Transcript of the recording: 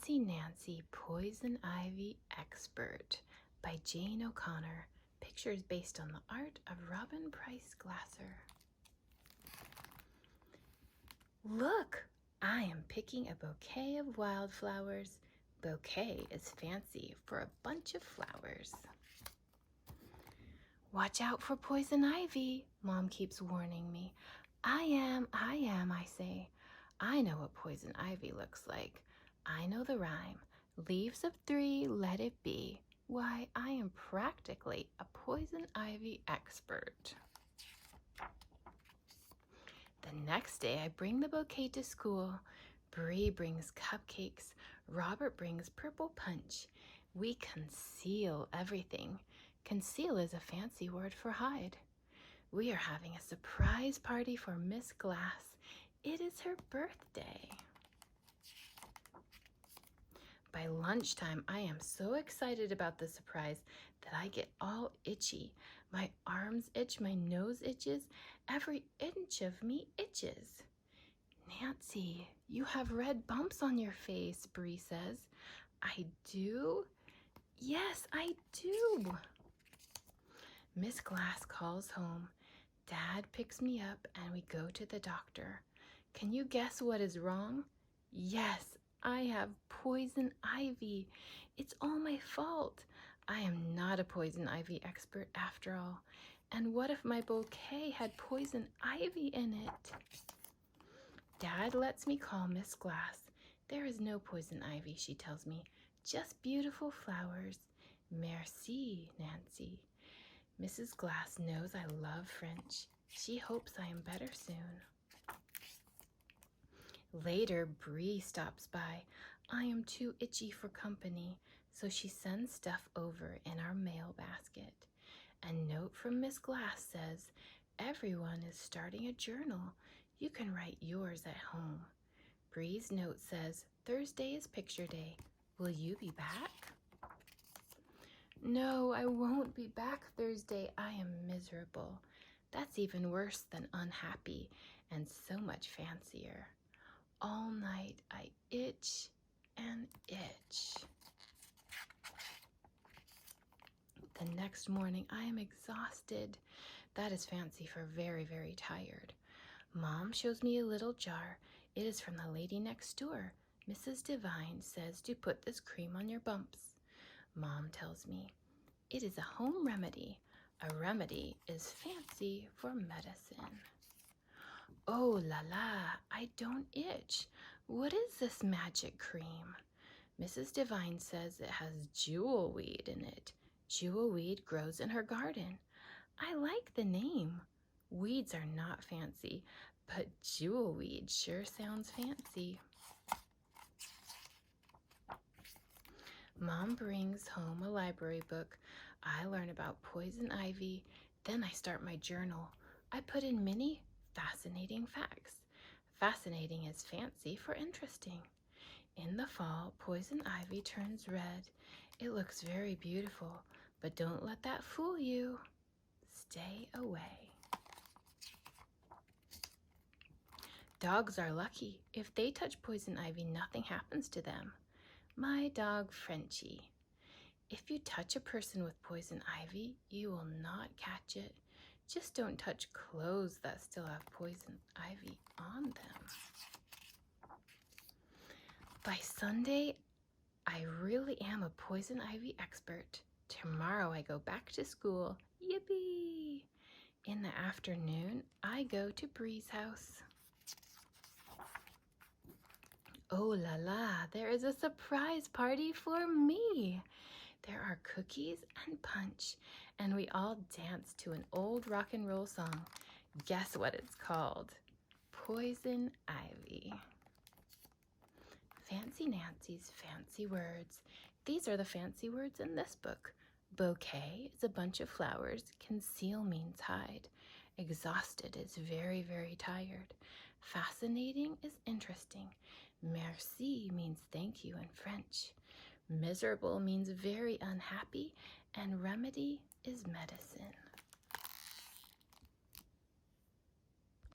Fancy Nancy, Poison Ivy Expert by Jane O'Connor. Pictures based on the art of Robin Price Glasser. Look, I am picking a bouquet of wildflowers. Bouquet is fancy for a bunch of flowers. Watch out for poison ivy, Mom keeps warning me. I am, I say. I know what poison ivy looks like. I know the rhyme. Leaves of 3, let it be. Why, I am practically a poison ivy expert. The next day, I bring the bouquet to school. Bree brings cupcakes. Robert brings purple punch. We conceal everything. Conceal is a fancy word for hide. We are having a surprise party for Miss Glass. It is her birthday. By lunchtime, I am so excited about the surprise that I get all itchy. My arms itch, my nose itches, every inch of me itches. Nancy, you have red bumps on your face, Bree says. I do? Yes, I do. Miss Glass calls home. Dad picks me up and we go to the doctor. Can you guess what is wrong? Yes, I have poison ivy. It's all my fault. I am not a poison ivy expert after all. And what if my bouquet had poison ivy in it? Dad lets me call Miss Glass. There is no poison ivy, she tells me. Just beautiful flowers. Merci, Nancy. Mrs. Glass knows I love French. She hopes I am better soon. Later, Bree stops by. I am too itchy for company, so she sends stuff over in our mail basket. A note from Miss Glass says, everyone is starting a journal. You can write yours at home. Bree's note says, Thursday is picture day. Will you be back? No, I won't be back Thursday. I am miserable. That's even worse than unhappy and so much fancier. All night I itch and itch. The next morning I am exhausted. That is fancy for very, very tired. Mom shows me a little jar. It is from the lady next door. Mrs. Devine says to put this cream on your bumps. Mom tells me, it is a home remedy. A remedy is fancy for medicine. Oh la la, I don't itch. What is this magic cream? Mrs. Devine says it has jewelweed in it. Jewelweed grows in her garden. I like the name. Weeds are not fancy, but jewelweed sure sounds fancy. Mom brings home a library book. I learn about poison ivy. Then I start my journal. I put in many fascinating facts. Fascinating is fancy for interesting. In the fall, poison ivy turns red. It looks very beautiful, but don't let that fool you. Stay away. Dogs are lucky. If they touch poison ivy, nothing happens to them. My dog, Frenchie. If you touch a person with poison ivy, you will not catch it. Just don't touch clothes that still have poison ivy on them. By Sunday, I really am a poison ivy expert. Tomorrow I go back to school. Yippee! In the afternoon, I go to Bree's house. Oh la la, there is a surprise party for me. There are cookies and punch, and we all dance to an old rock and roll song. Guess what it's called? Poison Ivy. Fancy Nancy's fancy words. These are the fancy words in this book. Bouquet is a bunch of flowers. Conceal means hide. Exhausted is very, very tired. Fascinating is interesting. Merci means thank you in French. Miserable means very unhappy, and remedy is medicine.